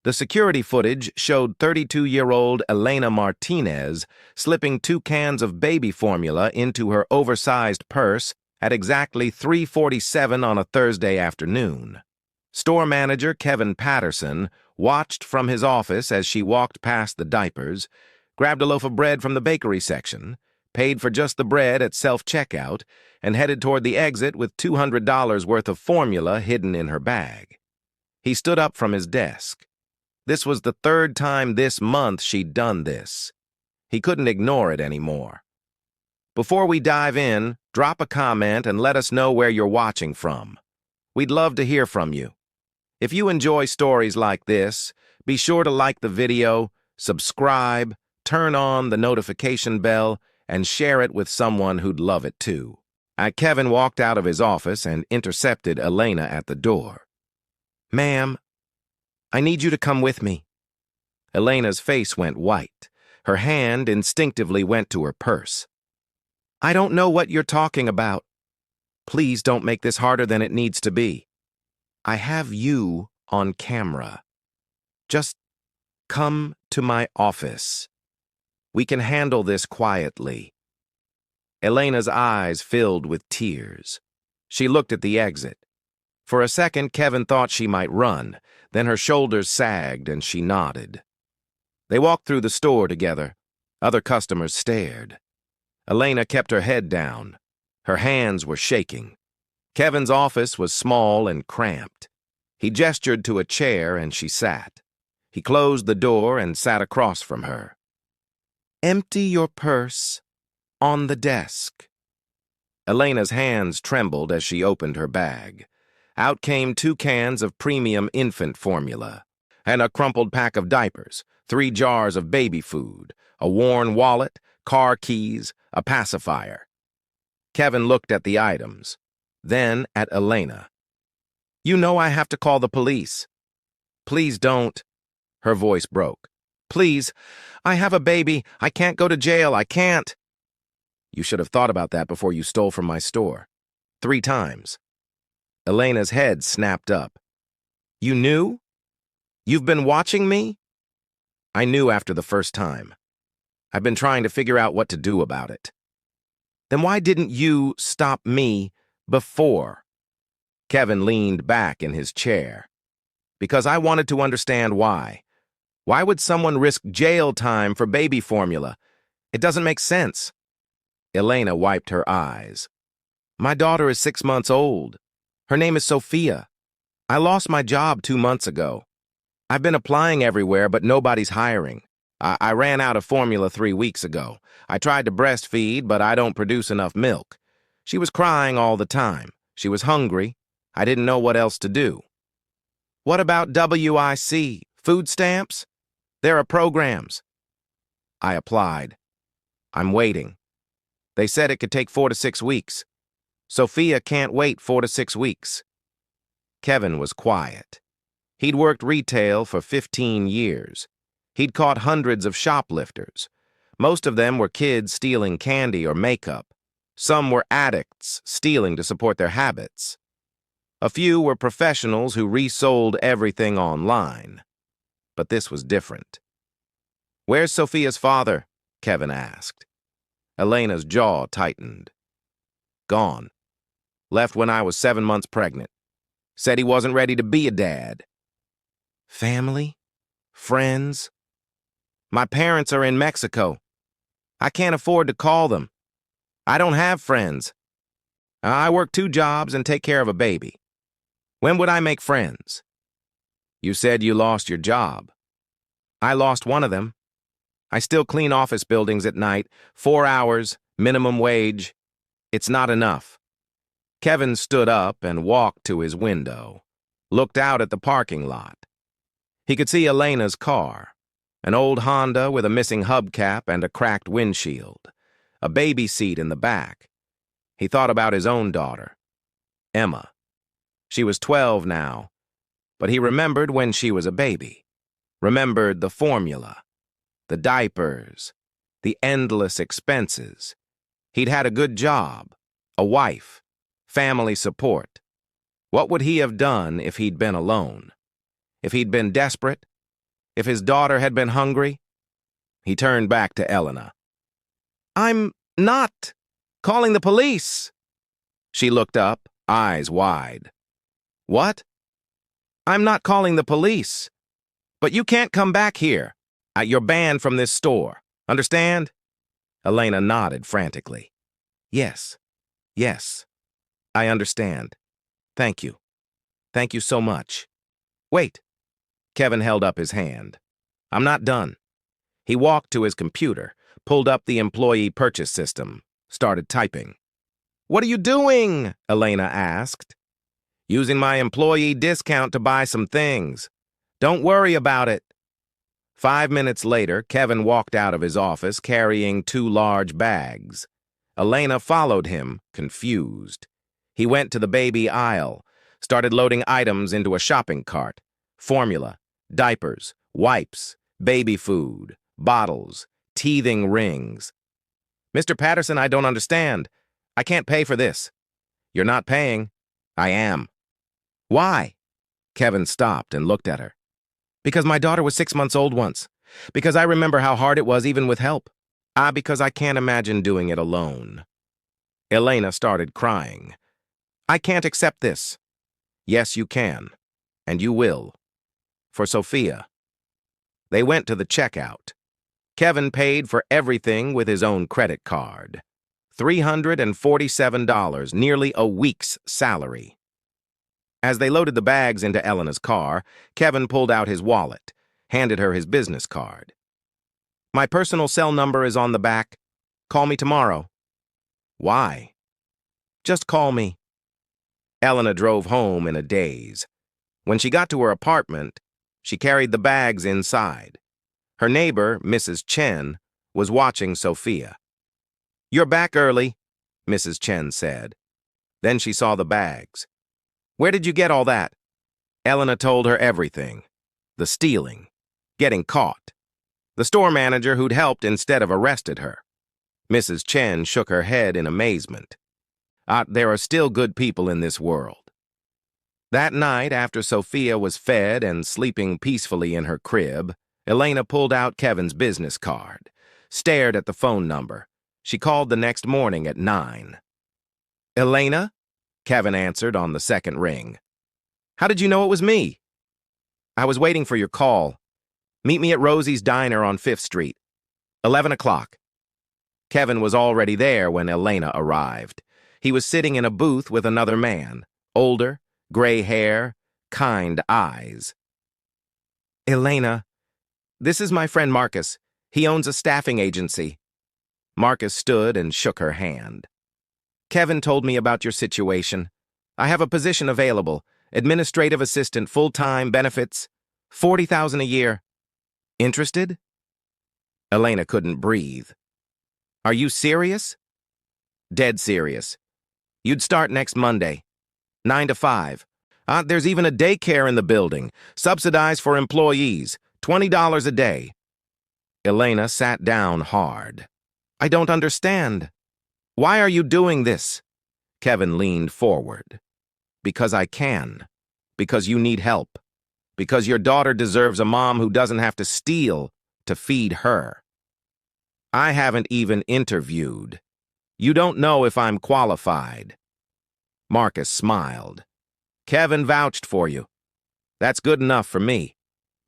The security footage showed 32-year-old Elena Martinez slipping 2 cans of baby formula into her oversized purse at exactly 3:47 on a Thursday afternoon. Store manager Kevin Patterson watched from his office as she walked past the diapers, grabbed a loaf of bread from the bakery section, paid for just the bread at self-checkout, and headed toward the exit with $200 worth of formula hidden in her bag. He stood up from his desk. This was the 3rd time this month she'd done this. He couldn't ignore it anymore. Before we dive in, drop a comment and let us know where you're watching from. We'd love to hear from you. If you enjoy stories like this, be sure to like the video, subscribe, turn on the notification bell, and share it with someone who'd love it too. Kevin walked out of his office and intercepted Elena at the door. "Ma'am, I need you to come with me." Elena's face went white. Her hand instinctively went to her purse. "I don't know what you're talking about. Please don't make this harder than it needs to be. I have you on camera. Just come to my office. We can handle this quietly." Elena's eyes filled with tears. She looked at the exit. For a second, Kevin thought she might run. Then her shoulders sagged and she nodded. They walked through the store together. Other customers stared. Elena kept her head down. Her hands were shaking. Kevin's office was small and cramped. He gestured to a chair and she sat. He closed the door and sat across from her. "Empty your purse on the desk." Elena's hands trembled as she opened her bag. Out came 2 cans of premium infant formula, and a crumpled pack of diapers, 3 jars of baby food, a worn wallet, car keys, a pacifier. Kevin looked at the items, then at Elena. "You know I have to call the police." "Please don't." Her voice broke. "Please, I have a baby. I can't go to jail. I can't." "You should have thought about that before you stole from my store. 3 times. Elena's head snapped up. "You knew? You've been watching me?" "I knew after the first time. I've been trying to figure out what to do about it." "Then why didn't you stop me before?" Kevin leaned back in his chair. "Because I wanted to understand why. Why would someone risk jail time for baby formula? It doesn't make sense." Elena wiped her eyes. "My daughter is 6 months old. Her name is Sophia. I lost my job 2 months ago. I've been applying everywhere, but nobody's hiring. I ran out of formula 3 weeks ago. I tried to breastfeed, but I don't produce enough milk. She was crying all the time. She was hungry. I didn't know what else to do." "What about WIC, food stamps? There are programs." "I applied. I'm waiting. They said it could take 4 to 6 weeks. Sophia can't wait 4 to 6 weeks. Kevin was quiet. He'd worked retail for 15 years. He'd caught hundreds of shoplifters. Most of them were kids stealing candy or makeup. Some were addicts stealing to support their habits. A few were professionals who resold everything online. But this was different. "Where's Sophia's father?" Kevin asked. Elena's jaw tightened. "Gone. Left when I was 7 months pregnant. Said he wasn't ready to be a dad." "Family? Friends?" "My parents are in Mexico. I can't afford to call them. I don't have friends. I work 2 jobs and take care of a baby. When would I make friends?" "You said you lost your job." "I lost one of them. I still clean office buildings at night, 4 hours, minimum wage. It's not enough." Kevin stood up and walked to his window, looked out at the parking lot. He could see Elena's car, an old Honda with a missing hubcap and a cracked windshield, a baby seat in the back. He thought about his own daughter, Emma. She was 12 now, but he remembered when she was a baby, remembered the formula, the diapers, the endless expenses. He'd had a good job, a wife, family support. What would he have done if he'd been alone? If he'd been desperate? if his daughter had been hungry? He turned back to Elena. I'm not calling the police. She looked up, eyes wide. What? I'm not calling the police. But you can't come back here. You're banned from this store. Understand? Elena nodded frantically. Yes. Yes. I understand. Thank you. Thank you so much. Wait. Kevin held up his hand. I'm not done. He walked to his computer, pulled up the employee purchase system, started typing. What are you doing? Elena asked. Using my employee discount to buy some things. Don't worry about it. 5 minutes later, Kevin walked out of his office carrying 2 large bags. Elena followed him, confused. He went to the baby aisle, started loading items into a shopping cart. Formula, diapers, wipes, baby food, bottles, teething rings. Mr. Patterson, I don't understand. I can't pay for this. You're not paying. I am. Why? Kevin stopped and looked at her. Because my daughter was 6 months old once. Because I remember how hard it was even with help. Because I can't imagine doing it alone. Elena started crying. I can't accept this. Yes, you can. And you will. For Sophia. They went to the checkout. Kevin paid for everything with his own credit card. $347, nearly a week's salary. As they loaded the bags into Elena's car, Kevin pulled out his wallet, handed her his business card. My personal cell number is on the back. Call me tomorrow. Why? Just call me. Elena drove home in a daze. When she got to her apartment, she carried the bags inside. Her neighbor, Mrs. Chen, was watching Sophia. You're back early, Mrs. Chen said. Then she saw the bags. Where did you get all that? Elena told her everything. The stealing. Getting caught. The store manager who'd helped instead of arrested her. Mrs. Chen shook her head in amazement. There are still good people in this world. That night, after Sophia was fed and sleeping peacefully in her crib, Elena pulled out Kevin's business card, stared at the phone number. She called the next morning at 9. Elena? Kevin answered on the second ring. How did you know it was me? I was waiting for your call. Meet me at Rosie's Diner on 5th Street. 11 o'clock. Kevin was already there when Elena arrived. He was sitting in a booth with another man, older, gray hair, kind eyes. Elena, this is my friend Marcus. He owns a staffing agency. Marcus stood and shook her hand. Kevin told me about your situation. I have a position available, administrative assistant, full-time, benefits, $40,000 a year. Interested? Elena couldn't breathe. Are you serious? Dead serious. You'd start next Monday, 9 to 5. There's even a daycare in the building, subsidized for employees, $20 a day. Elena sat down hard. I don't understand. Why are you doing this? Kevin leaned forward. Because I can. Because you need help. Because your daughter deserves a mom who doesn't have to steal to feed her. I haven't even interviewed. You don't know if I'm qualified. Marcus smiled. Kevin vouched for you. That's good enough for me.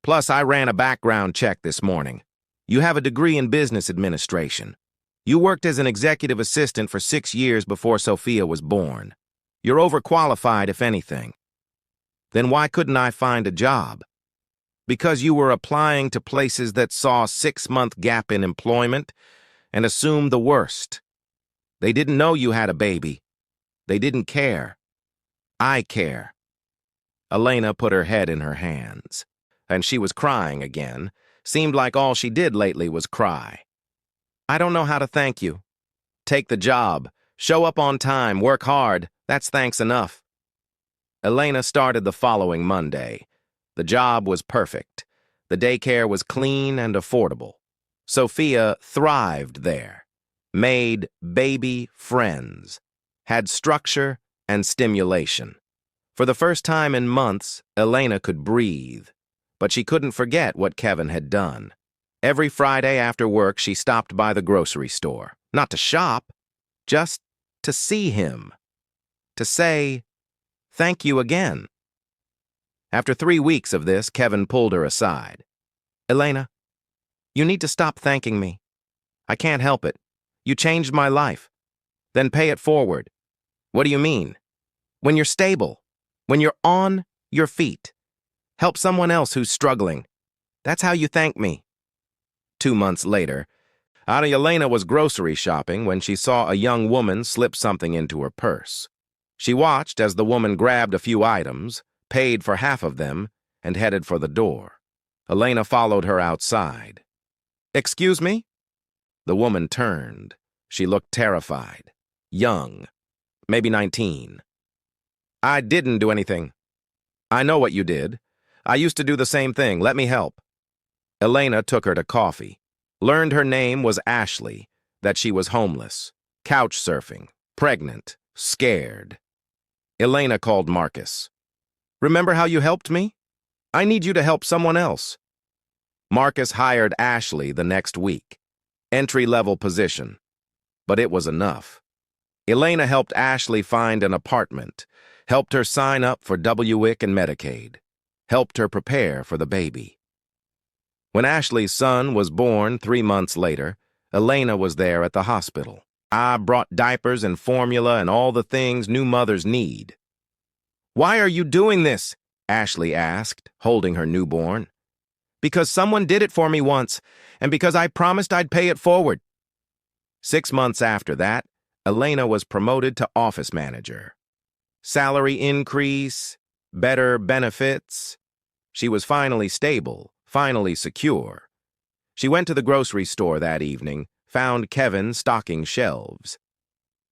Plus, I ran a background check this morning. You have a degree in business administration. You worked as an executive assistant for 6 years before Sophia was born. You're overqualified, if anything. Then why couldn't I find a job? Because you were applying to places that saw a 6-month gap in employment and assumed the worst. They didn't know you had a baby. They didn't care. I care. Elena put her head in her hands, and she was crying again. Seemed like all she did lately was cry. I don't know how to thank you. Take the job. Show up on time. Work hard. That's thanks enough. Elena started the following Monday. The job was perfect. The daycare was clean and affordable. Sophia thrived there. Made baby friends. Had structure and stimulation. For the first time in months, Elena could breathe. but she couldn't forget what Kevin had done. Every Friday after work, she stopped by the grocery store, not to shop, just to see him, to say, "Thank you again." After 3 weeks of this, Kevin pulled her aside. "Elena, you need to stop thanking me. I can't help it. You changed my life. Then pay it forward." "What do you mean?" "When you're stable, when you're on your feet, help someone else who's struggling. That's how you thank me." 2 months later, Elena was grocery shopping when she saw a young woman slip something into her purse. She watched as the woman grabbed a few items, paid for half of them, and headed for the door. Elena followed her outside. "Excuse me?" The woman turned. She looked terrified. Young, maybe 19. "I didn't do anything." "I know what you did. I used to do the same thing. Let me help." Elena took her to coffee. Learned her name was Ashley, that she was homeless, couch surfing, pregnant, scared. Elena called Marcus. "Remember how you helped me? I need you to help someone else." Marcus hired Ashley the next week. Entry-level position. But it was enough. Elena helped Ashley find an apartment, helped her sign up for WIC and Medicaid, helped her prepare for the baby. When Ashley's son was born 3 months later, Elena was there at the hospital. I brought diapers and formula and all the things new mothers need. "Why are you doing this?" Ashley asked, holding her newborn. "Because someone did it for me once, and because I promised I'd pay it forward." 6 months after that, Elena was promoted to office manager. Salary increase, better benefits. She was finally stable, finally secure. She went to the grocery store that evening, found Kevin stocking shelves.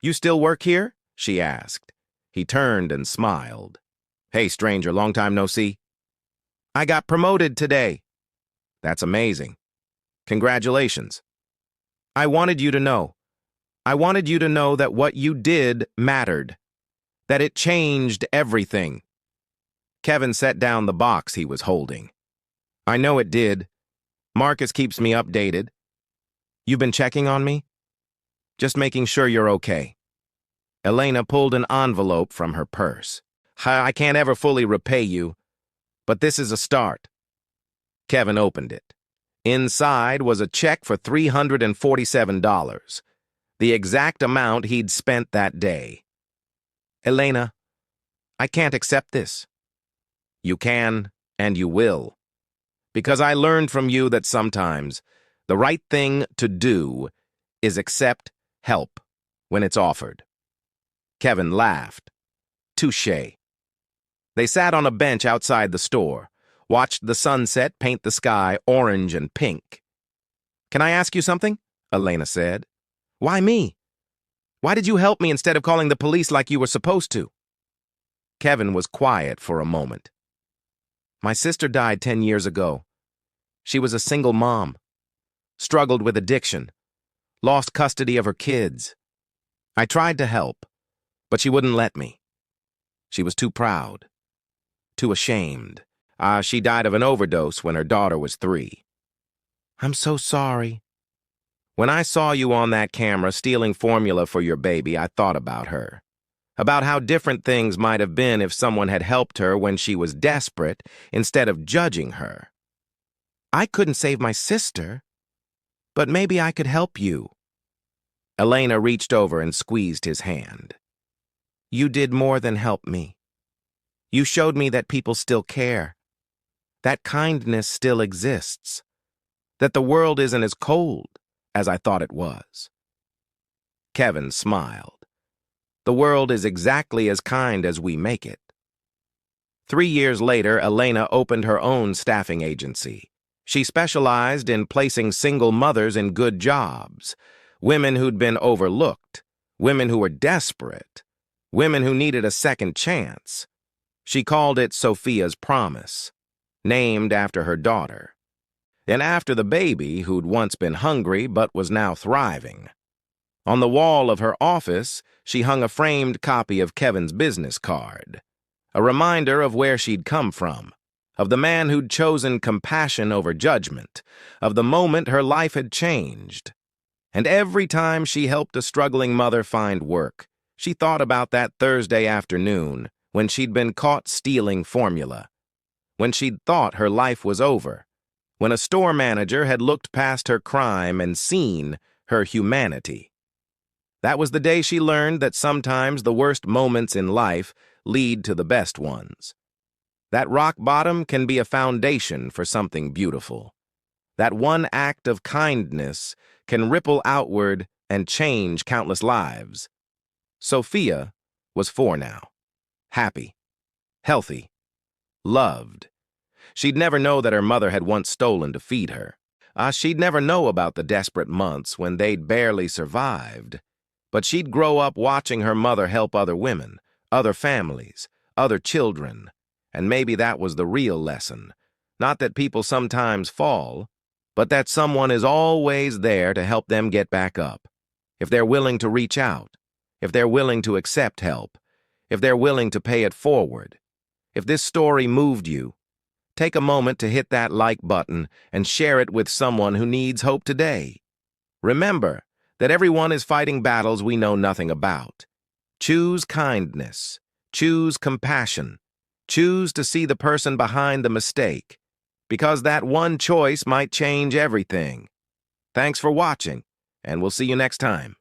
"You still work here?" she asked. He turned and smiled. "Hey, stranger, long time no see." "I got promoted today." "That's amazing. Congratulations." "I wanted you to know. I wanted you to know that what you did mattered, that it changed everything." Kevin set down the box he was holding. "I know it did. Marcus keeps me updated. You've been checking on me? Just making sure you're okay." Elena pulled an envelope from her purse. "I can't ever fully repay you, but this is a start." Kevin opened it. Inside was a check for $347, the exact amount he'd spent that day. "Elena, I can't accept this." "You can, and you will. Because I learned from you that sometimes the right thing to do is accept help when it's offered." Kevin laughed. "Touché." They sat on a bench outside the store, watched the sunset paint the sky orange and pink. "Can I ask you something?" Elena said. "Why me? Why did you help me instead of calling the police like you were supposed to?" Kevin was quiet for a moment. "My sister died 10 years ago. She was a single mom, struggled with addiction, lost custody of her kids. I tried to help, but she wouldn't let me. She was too proud, too ashamed. She died of an overdose when her daughter was 3. I'm so sorry." "When I saw you on that camera stealing formula for your baby, I thought about her. About how different things might have been if someone had helped her when she was desperate instead of judging her. I couldn't save my sister, but maybe I could help you." Elena reached over and squeezed his hand. "You did more than help me. You showed me that people still care, that kindness still exists, that the world isn't as cold as I thought it was." Kevin smiled. The world is exactly as kind as we make it. 3 years later, Elena opened her own staffing agency. She specialized in placing single mothers in good jobs, women who'd been overlooked, women who were desperate, women who needed a second chance. She called it Sophia's Promise, named after her daughter. And after the baby, who'd once been hungry but was now thriving. On the wall of her office, she hung a framed copy of Kevin's business card, a reminder of where she'd come from, of the man who'd chosen compassion over judgment, of the moment her life had changed. And every time she helped a struggling mother find work, she thought about that Thursday afternoon when she'd been caught stealing formula, when she'd thought her life was over, when a store manager had looked past her crime and seen her humanity. That was the day she learned that sometimes the worst moments in life lead to the best ones. That rock bottom can be a foundation for something beautiful. That one act of kindness can ripple outward and change countless lives. Sophia was 4 now. Happy. Healthy. Loved. She'd never know that her mother had once stolen to feed her. She'd never know about the desperate months when they'd barely survived. But she'd grow up watching her mother help other women, other families, other children. And maybe that was the real lesson. Not that people sometimes fall, but that someone is always there to help them get back up. If they're willing to reach out, if they're willing to accept help, if they're willing to pay it forward. If this story moved you, take a moment to hit that like button and share it with someone who needs hope today. Remember that everyone is fighting battles we know nothing about. Choose kindness. Choose compassion. Choose to see the person behind the mistake, because that one choice might change everything. Thanks for watching, and we'll see you next time.